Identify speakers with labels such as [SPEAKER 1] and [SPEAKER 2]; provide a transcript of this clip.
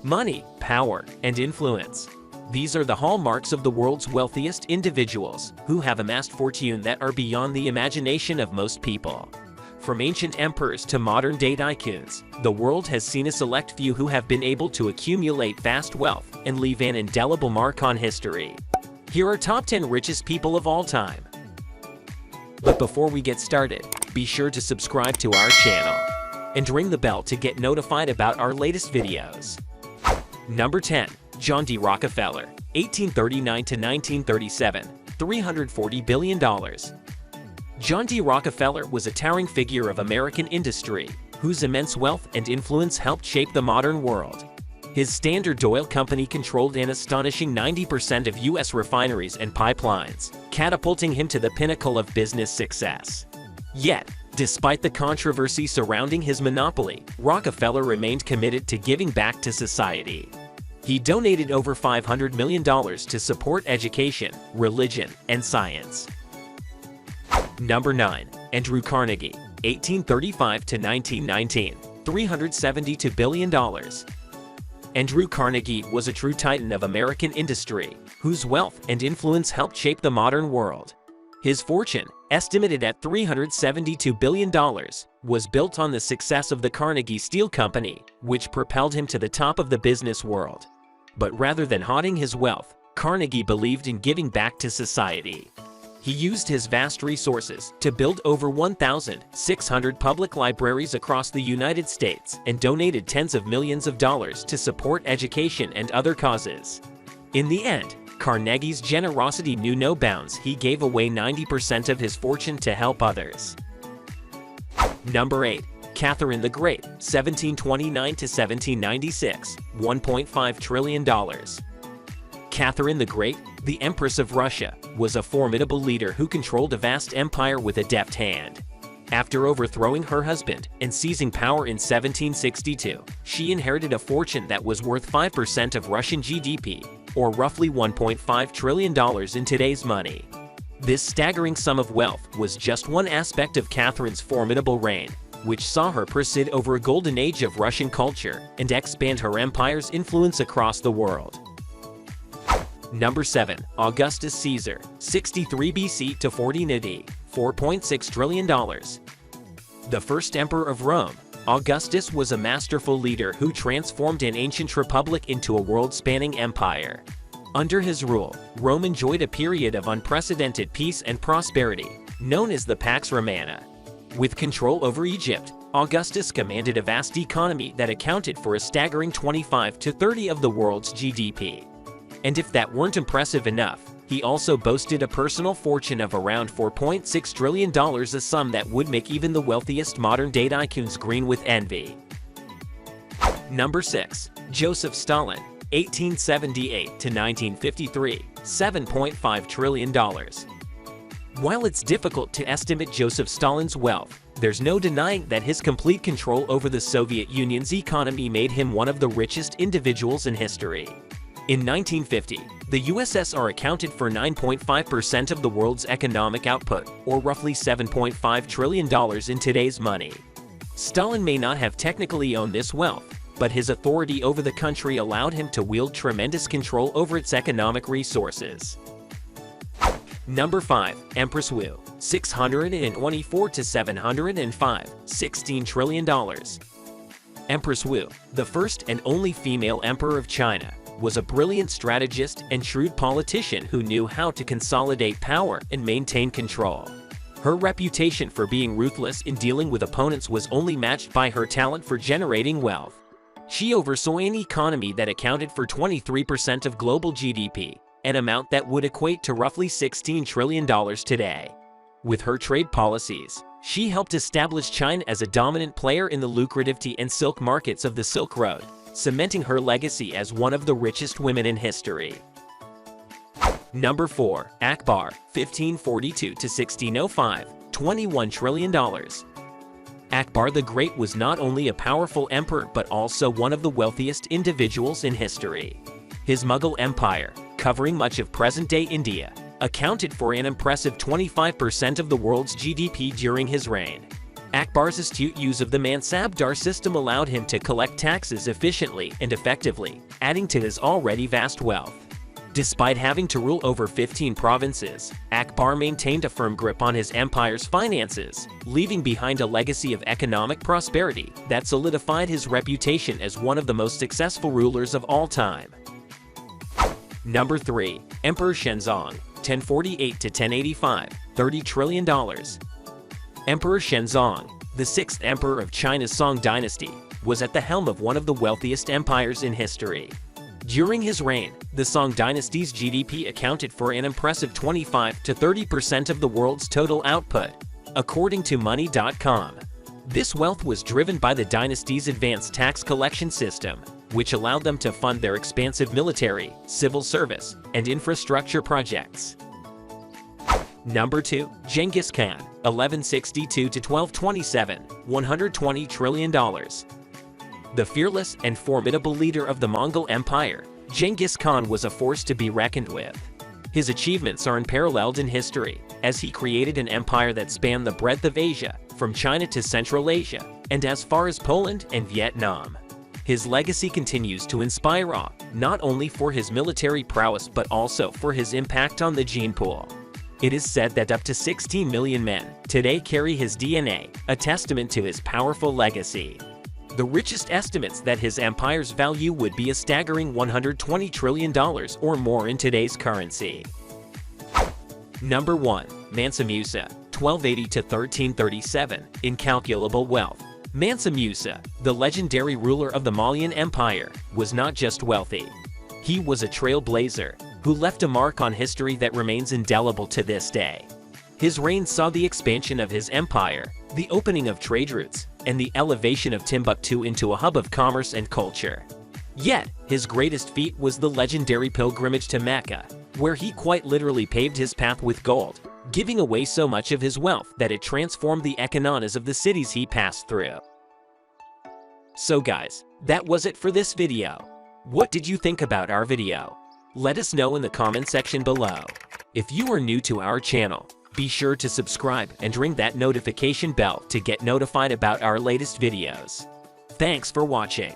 [SPEAKER 1] money, power, and influence. These are the hallmarks of the world's wealthiest individuals, who have amassed fortune that are beyond the imagination of most people. From ancient emperors to modern-day tycoons, the world has seen a select few who have been able to accumulate vast wealth and leave an indelible mark on history. Here are top 10 richest people of all time. But before we get started, be sure to subscribe to our channel and ring the bell to get notified about our latest videos. Number 10. John D. Rockefeller, 1839 to 1937, $340 billion. John D. Rockefeller was a towering figure of American industry, whose immense wealth and influence helped shape the modern world. His Standard Oil Company controlled an astonishing 90% of U.S. refineries and pipelines, catapulting him to the pinnacle of business success. Yet, despite the controversy surrounding his monopoly, Rockefeller remained committed to giving back to society. He donated over $500 million to support education, religion, and science. Number 9. Andrew Carnegie, 1835 to 1919, $372 billion. Andrew Carnegie was a true titan of American industry, whose wealth and influence helped shape the modern world. His fortune, estimated at $372 billion, was built on the success of the Carnegie Steel Company, which propelled him to the top of the business world. But rather than hoarding his wealth, Carnegie believed in giving back to society. He used his vast resources to build over 1,600 public libraries across the United States and donated tens of millions of dollars to support education and other causes. In the end, Carnegie's generosity knew no bounds. He gave away 90% of his fortune to help others. Number 8. Catherine the Great, 1729 to 1796, $1.5 trillion. Catherine the Great, the Empress of Russia, was a formidable leader who controlled a vast empire with a deft hand. After overthrowing her husband and seizing power in 1762, she inherited a fortune that was worth 5% of Russian GDP, or roughly $1.5 trillion in today's money. This staggering sum of wealth was just one aspect of Catherine's formidable reign, which saw her preside over a golden age of Russian culture and expand her empire's influence across the world. Number 7. Augustus Caesar, 63 BC to 40 AD, $4.6 trillion. The first emperor of Rome, Augustus was a masterful leader who transformed an ancient republic into a world-spanning empire. Under his rule, Rome enjoyed a period of unprecedented peace and prosperity, known as the Pax Romana. With control over Egypt, Augustus commanded a vast economy that accounted for a staggering 25 to 30% of the world's GDP. And if that weren't impressive enough, he also boasted a personal fortune of around $4.6 trillion, a sum that would make even the wealthiest modern-day tycoons green with envy. Number 6. Joseph Stalin, 1878 to 1953, $7.5 trillion. While it's difficult to estimate Joseph Stalin's wealth, there's no denying that his complete control over the Soviet Union's economy made him one of the richest individuals in history. In 1950, the USSR accounted for 9.5% of the world's economic output, or roughly $7.5 trillion in today's money. Stalin may not have technically owned this wealth, but his authority over the country allowed him to wield tremendous control over its economic resources. Number 5. Empress Wu, 624 to 705, $16 trillion. Empress Wu, the first and only female emperor of China, was a brilliant strategist and shrewd politician who knew how to consolidate power and maintain control. Her reputation for being ruthless in dealing with opponents was only matched by her talent for generating wealth. She oversaw an economy that accounted for 23% of global GDP, an amount that would equate to roughly $16 trillion today. With her trade policies, she helped establish China as a dominant player in the lucrative tea and silk markets of the Silk Road, cementing her legacy as one of the richest women in history. Number 4. Akbar, 1542 to 1605, $21 trillion. Akbar the Great was not only a powerful emperor but also one of the wealthiest individuals in history. His Mughal Empire, covering much of present-day India, accounted for an impressive 25% of the world's GDP during his reign. Akbar's astute use of the mansabdar system allowed him to collect taxes efficiently and effectively, adding to his already vast wealth. Despite having to rule over 15 provinces, Akbar maintained a firm grip on his empire's finances, leaving behind a legacy of economic prosperity that solidified his reputation as one of the most successful rulers of all time. Number 3. Emperor Shenzong, 1048 to 1085, $30 trillion. Emperor Shenzong, the sixth emperor of China's Song dynasty, was at the helm of one of the wealthiest empires in history. During his reign, the Song dynasty's GDP accounted for an impressive 25 to 30% of the world's total output, according to Money.com. This wealth was driven by the dynasty's advanced tax collection system, which allowed them to fund their expansive military, civil service, and infrastructure projects. Number 2. Jenis Khan, 1162 to 1227, $120 trillion. The fearless and formidable leader of the Mongol Empire, Jenis Khan was a force to be reckoned with. His achievements are unparalleled in history, as he created an empire that spanned the breadth of Asia, from China to Central Asia, and as far as Poland and Vietnam. His legacy continues to inspire awe, not only for his military prowess but also for his impact on the gene pool. It is said that up to 16 million men today carry his DNA, a testament to his powerful legacy. The Richest estimates that his empire's value would be a staggering $120 trillion or more in today's currency. Number 1. Mansa Musa, 1280 to 1337, incalculable wealth. Mansa Musa, the legendary ruler of the Malian Empire, was not just wealthy. He was a trailblazer who left a mark on history that remains indelible to this day. His reign saw the expansion of his empire, the opening of trade routes, and the elevation of Timbuktu into a hub of commerce and culture. Yet, his greatest feat was the legendary pilgrimage to Mecca, where he quite literally paved his path with gold, giving away so much of his wealth that it transformed the economies of the cities he passed through. So guys, that was it for this video. What did you think about our video? Let us know in the comment section below. If you are new to our channel, be sure to subscribe and ring that notification bell to get notified about our latest videos. Thanks for watching.